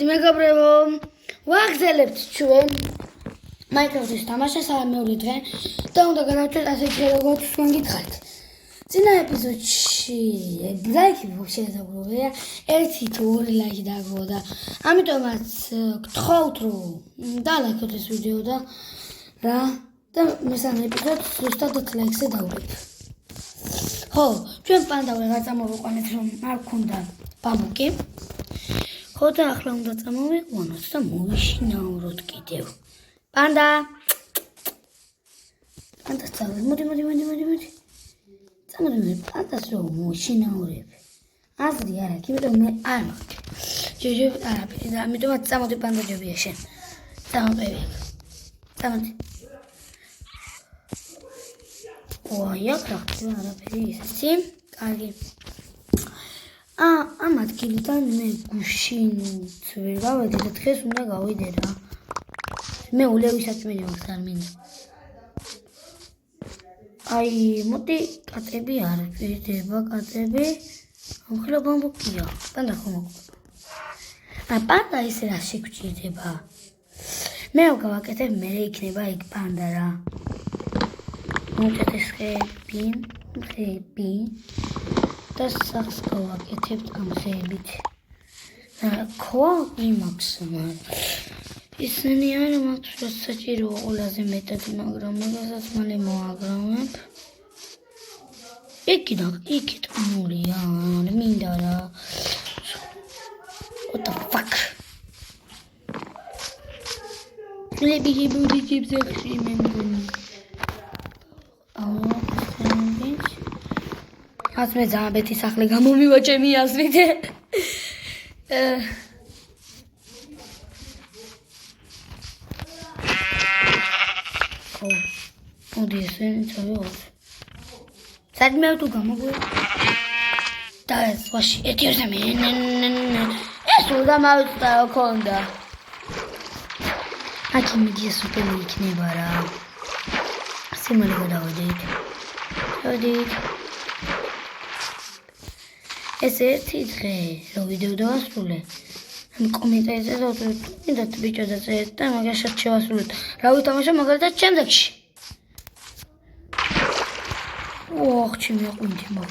მეგობრებო, ვაგზელებთ ჩვენ Minecraft-ის თამაშას მეორე დღე და უნდა გადავწყვეტ ასეთი როგორც თქვენ გითხარით. წინა ეპიზოდში ლაიქი შეესაბამება 1 თუ 2 ლაიქი დაგროვა და ამიტომაც გთხოვთ რომ დალაიქოთ ეს ვიდეო და მესამე ეპიზოდს ზუსტად 10 ლაიქზე დავუყენთ. ხო, ჩვენ პანდა ვეღარ წამოვიყვანეთ რომ არ გქონდა ბამბუკი. ხო და ახლა უნდა წამოვიყვანოთ და მოვიშინაუროთ კიდევ. პანდა წავედ, მოდი. წამოდი, პანდას რომ მოვიშინაურებ. აზრი არ აქვს, იმიტომ მე არ მაქვს. ჯეჯები არაფერი და ამიტომაც წამოდი პანდა ჯობია შენ. წამოყევი. წამოდი. აქ რა ხდება არაფერი ისეთი. კარგი. ამ ადგილიდან მე გუშინ ვერ გავედი და დღეს უნდა გავიდე რა. მე ულევისაც მე არ მინდა. აი, მოდი კატები არ ვიდება კატები. ახლა ბამბუკია. პანდა ხომ აქვს. პანდა ისე რა შეგვჭირდება. მე გავაკეთებ, მე იქნება იქ პანდა რა. მოვკეთე ხეები და სახს გავაკეთებ ამ ხეებით. ქვა იმაქვს ისინი არ მაქვს რა საჭიროა ყველაზე მეტად, მაგრამ მაგასაც მალე მოაგროვებ. იქით მულია, მინდა რა. What the fuck? ლები ძებში მე მგონი. მე ძალიან ბეთი სახლი გამომივა ჩემი აზრით. მოდი ესენი წავიღოთ. სადმე თუ გამოგვი და ეს ვაში ეთიორზე მე ეს უნდა მოვწდა ქონდა. აქ მიდის სუპერი იქნება რა. სიმალე გადავიდეთ. ეს ერთი დღე რო ვიდეო დავასრულე. კომენტარზე დავწერთ ბიჭო და წერეთ და მაგასაც შევასრულეთ. რა ვითამაშო მაგალითად შემდეგში. ჩემი აყვინდი მაგ.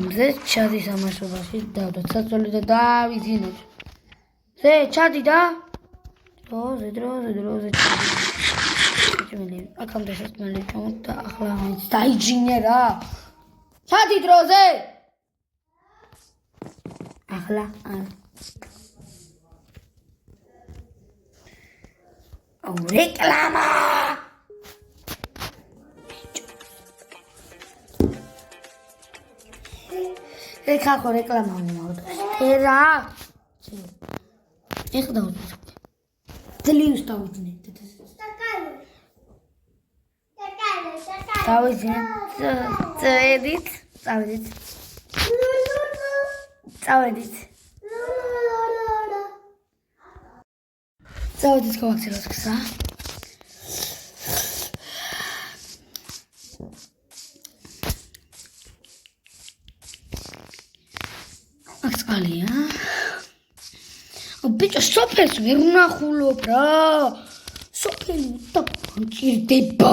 მზე ჩადის ამასობაში დავდოთ საწოლი და დავიძინოთ. ზე ჩადი და დროზე ჩადი. აქამდე სასმელი ჩამოთ და ახლა მაინც დაიჯინე რა. ჩადი დროზე. ახლა რეკლამა. ეხლა რეკლამა მომავდა. რა? ეხლა დავუძინე. ძლივს დავუძინე. დავუძინე. წავედით. წავედით გავაქცევთ გზა. ბიჭო, სოფელს ვერ ვნახულობ რა. სოფელი და მჭირდება.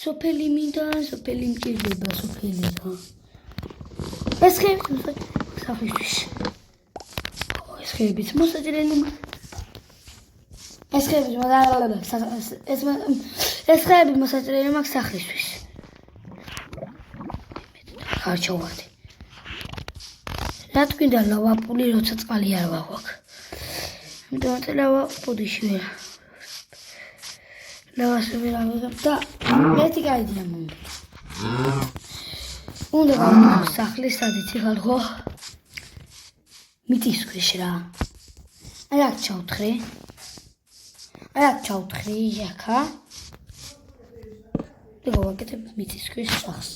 სოფელი მინდა, სოფელი მჭირდება, სოფელი რა. ეს ხეები საფისთვის. ეს ხეებიც მოსაჭრელი მაქვს სახლისთვის. ხარჩოვარდი. რა თქვინდა ლავაპული როცა წყალი არ ვაღვაქ. ამიტომაც ლავაპუდიში ვერა. ლავას ვერ ავიღებ და მეტი გაიდია მომდა. უნდა გავიდე სახლი სადაც იხარ ხო? მიწის ქვეშ რა. აი აქ ჩავთხრე ჟაკა. და გავაკეთებ მიწის ქვეშ სახლს.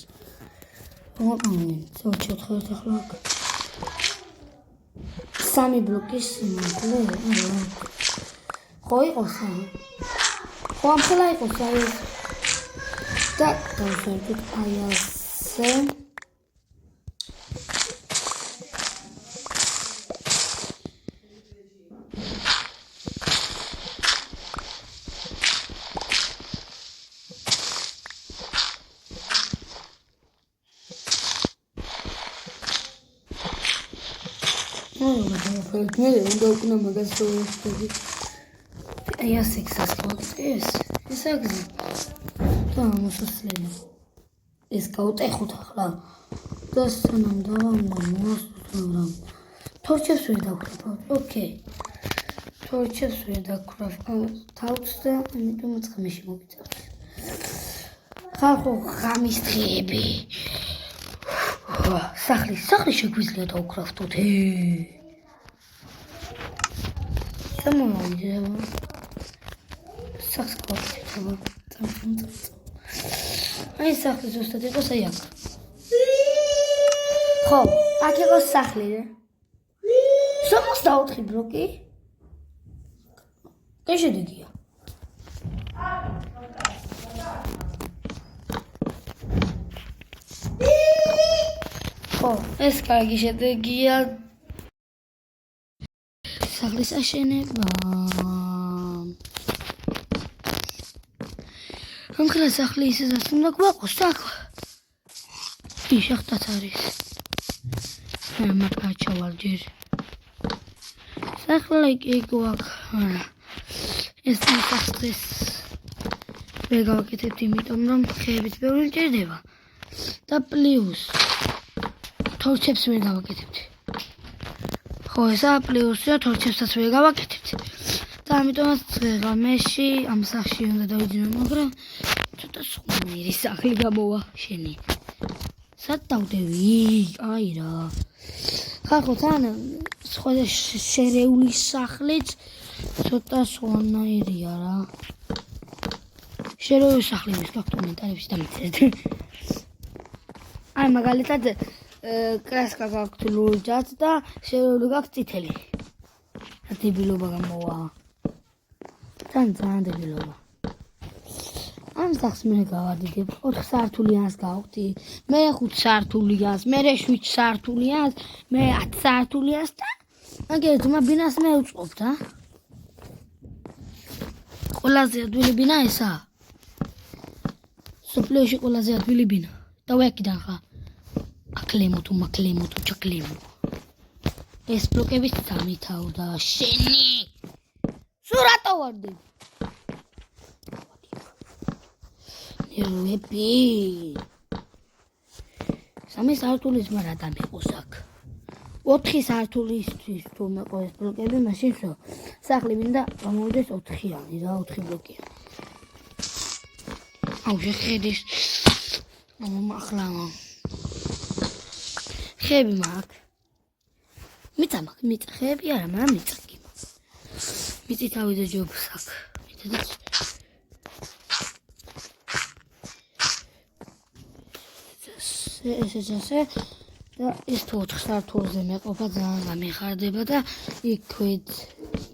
მოგონი, წავჩოთხრეთ ახლა. 3 ბლოკის სიმაღლე. ხო იყოს აი. ხო ამხელა იყოს აი. და დავწერთ აი ასე. მე უნდა უკნა მაგას პროექტები. აი ასე გასაგებია ეს აგზი. და მოსასწრელი. ეს გავტეხოთ ახლა. და სანამ დავამოწმო თორჩებს ვერ დავკრავ. ოკეი. თორჩებს ვერ დავკრავ. თავს და ამიტომ ცხმეში მოგიწევთ. ხალხო ღამის დღეები. სახლის შეგვიძლია დავკრავთოთ. სამოვიდება. სახსკოთება. აი სახლის ზუსტად იყოს აი აქ. ხო, აქ იყოს სახლი. 64 ბლოკი. შედეგია. ხო, ეს კარგი შედეგია. სახლის აშენება. ამხელა სახლი ისესაც უნდა გვაყოს აქ. შახტაც არის. მათ გაჩავალ ჯერ. სახლი კი გვაქვს. ეს სახლის ვერ გავაკეთებთ, იმიტომ რომ ხეებით ბევრი მჭირდება. და პლუს თორჩებს ვერ გავაკეთებთ. ხო, ესა პლუსია, თორჩებსაც ვერ გავაკეთებთ. და ამიტომაც ღამეში ამ სახლში უნდა დავიძინო, მაგრამ ცოტა სხმიერი სახლი გამოვა შენი. სად დავდევი? აი რა. ხალხო თან სხვა შერეული სახლიც ცოტა სხვანაირია რა. შერეული სახლი მის კომენტარებში დამიწერეთ. აი მაგალითად კრასკა გაქვთ ლურჯად და შერეული გაქვთ წითელი. დებილობა გამოვა. თან ძალიან დებილობა. ამ სახლს მე გავადიდებ 4 სართულიანს გავხდი. მე 5 სართულიანს, მე 7 სართულიანს, მე 10 სართულიანს და აგერ ძმა ბინას მე უწყობ და. ყველაზე ადვილი ბინა ესაა. სოფლიოში ყველაზე ადვილი ბინა. და ვაკიდან ხა. აკლემო თუ მაკლემო თუ ჩაკლემო. ეს ბლოკების დამითავდა შენი. სურატო ვარდი. ნერვები. სამი სართულის მარა დამიყოს აქ. 4 სართულისთვის თუ მეყო ეს ბლოკები, მაშინ ხო სახლი მინდა გამოვიდეს 4-იანი რა, 4 ბლოკია. აუ შეხედის. ახლა ხეები მაქვს. მიწა მაქვს, მიწა ხეები არა, მაგრამ მიწა კი მაქვს. მიწით ავიდე ჯობს აქ. მიწადაც ესე და ეს 4 სართულზე მეყოფა ძალიან გამიხარდება და იქვით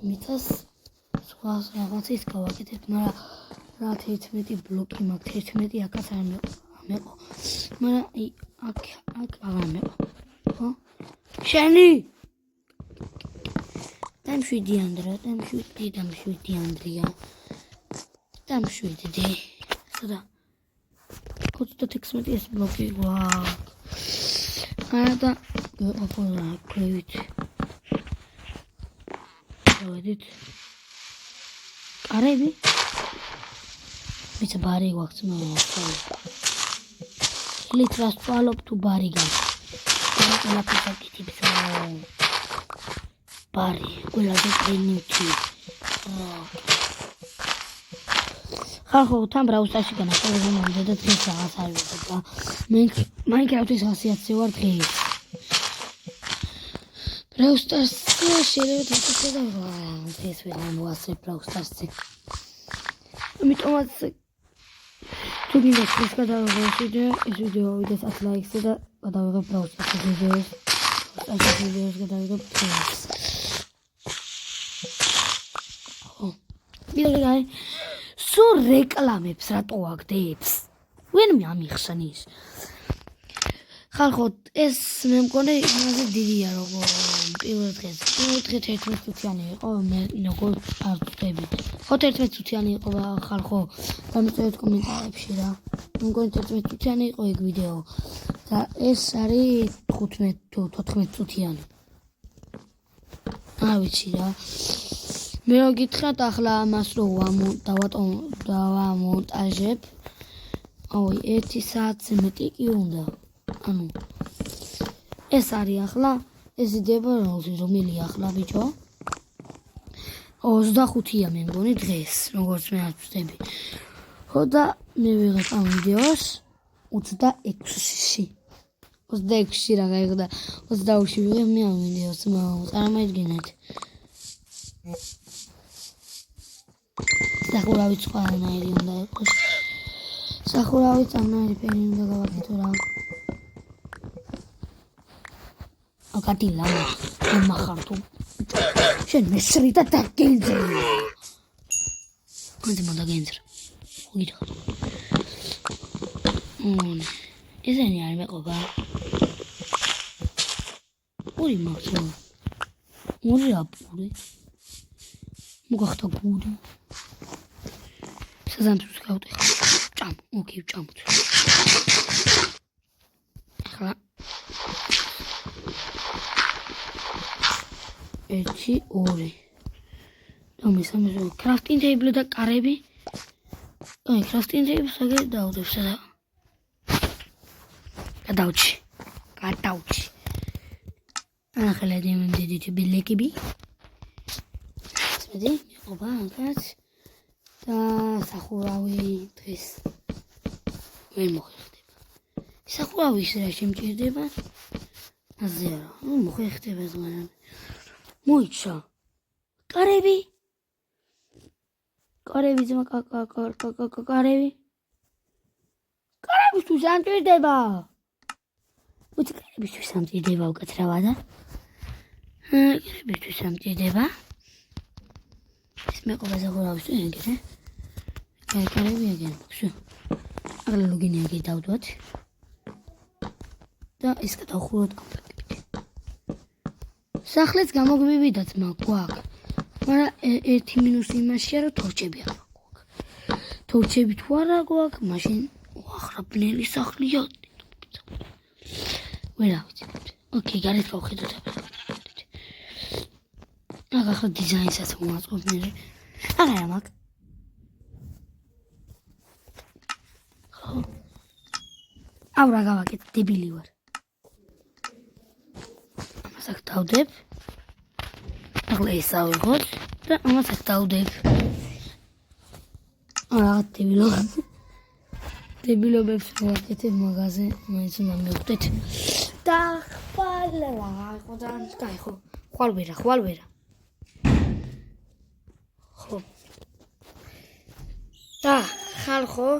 მიწას სხვა რაღაცის გავაკეთებ, მაგრამ რა 11 ბლოკი მაქვს, 11 აქაც არ მეყო. მაგრამ აქ აღარ მეყო. ხო? შენი დამშვიდი ანდრია, დამშვიდი ანდრია. დამშვიდი. სადა 26 ეს ბლოკი გვაქვს. და ოპოლა ქვევით. დავედით. კარები? ვიცი ბარი გვაქვს მოხდა. ლიტრას წვალობ თუ ბარი გაქვს. ყველა ფიქრობთ ბარი, ყველაზე პრინიტი. ხალხო თან ბრაუსტარში განაცხადება მომდა და დღეს რაღაც არ ვიყო. მაინკრაფტის ხასიათზე ვარ დღეს. ბრაუსტარში შეიძლება თვითონ და დღეს ვერ ამოვასწრებ ბრაუსტარში. ამიტომაც თუ გინდა ეს გადავიღოთ ეს ვიდეო ვიდეოს 10 ლაიქს და გადავიღებ ბრაუსტარში ვიდეოს. ეს ვიდეოს გადავიღებ დღეს. ხო. ვიდეო სულ რეკლამებს რატო აგდებს? ვინ ამიხსნის? ხალხო, ეს მე მგონი იმაზე დიდია როგორ პირველ დღეს 11 წუთიანი იყო, მე როგორ არ ვწდები. ხო 11 წუთიანი იყო ხალხო, დამიწერეთ კომენტარებში რა. მე მგონი 11 წუთიანი იყო ეგ ვიდეო. და ეს არის 15 თუ 14 წუთიანი. არ ვიცი რა. მე რო გითხრათ ახლა ამას რო დავამონტაჟებ. აი 1 საათზე მეტი კი უნდა. ანუ ეს არის ახლა ეს იდება რომელი ახლა ბიჭო? 25-ია მე მგონი დღეს, როგორც მე არ ვწდები. ხო და მე ვიღებ ამ ვიდეოს 26-ში. 26-ში რა გაიგდა. 22-ში ვიღებ მე ამ ვიდეოს, წარმოიდგინეთ. სახურავი წყალნაირი უნდა იყოს. სახურავი წამნაირი ფერი უნდა გავაკეთო რა. აკადი ლამა, მახართო. შენ მესრი და დაგენძრა. კონზე მოდაგენძრა. გითხარ. ესენი არ მეყობა. ორი მახსო. ორი აპური. მოგახტა გუდი. საზამთროს გავტეხა. ჭამ, ოკეი, ჭამოთ. ახლა 1 2 და მესამე კრაფტინგ ტეიბლი და კარები. აი, კრაფტინგ ტეიბლს აგერ დავდებ სადა. გადავჭი. ახლა დიმდიდით ბილეკები. წედი, ობა, აკაც. და სახურავი დღეს ვერ მოხერხდება. სახურავის რა შემჭირდება? აზე რა, მოხერხდება ზმანამ. მოიცა. კარები ძმა კარები. კარებისთვის ამჭირდება. უცი კარებისთვის ამჭირდება უკაცრავა და. კარებისთვის ამჭირდება. ეს მეყობა ზაღურავის თუ ეგრე. კარები ეგრე. всё. აღლა ლოგინი ეგრე დავდოთ. და ეს გადავხუროთ კომპლექტებით. სახლეც გამოგვივიდათ მაგვაქვს. მაგრამ ერთი მინუსი იმაშია, რომ თორჩები არ გვაქვს. თორჩები თუ არა გვაქვს, მაშინ ახრაბნელი სახლია. ვერავითი. ოკეი, გარეთ გავხედოთ. ახლა დიზაინსაც მოაწყობ მე. აღარა მაქვს. ხო. ავრა გავაკეთ, დებილი ვარ. ამას აქ დავდებ. ახლა ეს ავიღოთ და ამას აქ დავდებ. რა დებილო. დებილობებს ვაკეთებ მაღაზე, მაინც უნდა მივხვდეთ. და ხვალ ხო და აი ხო. ხვალ ვერა. ხო. და ხალხო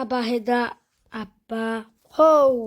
აბა ჰედა აბა ჰოუ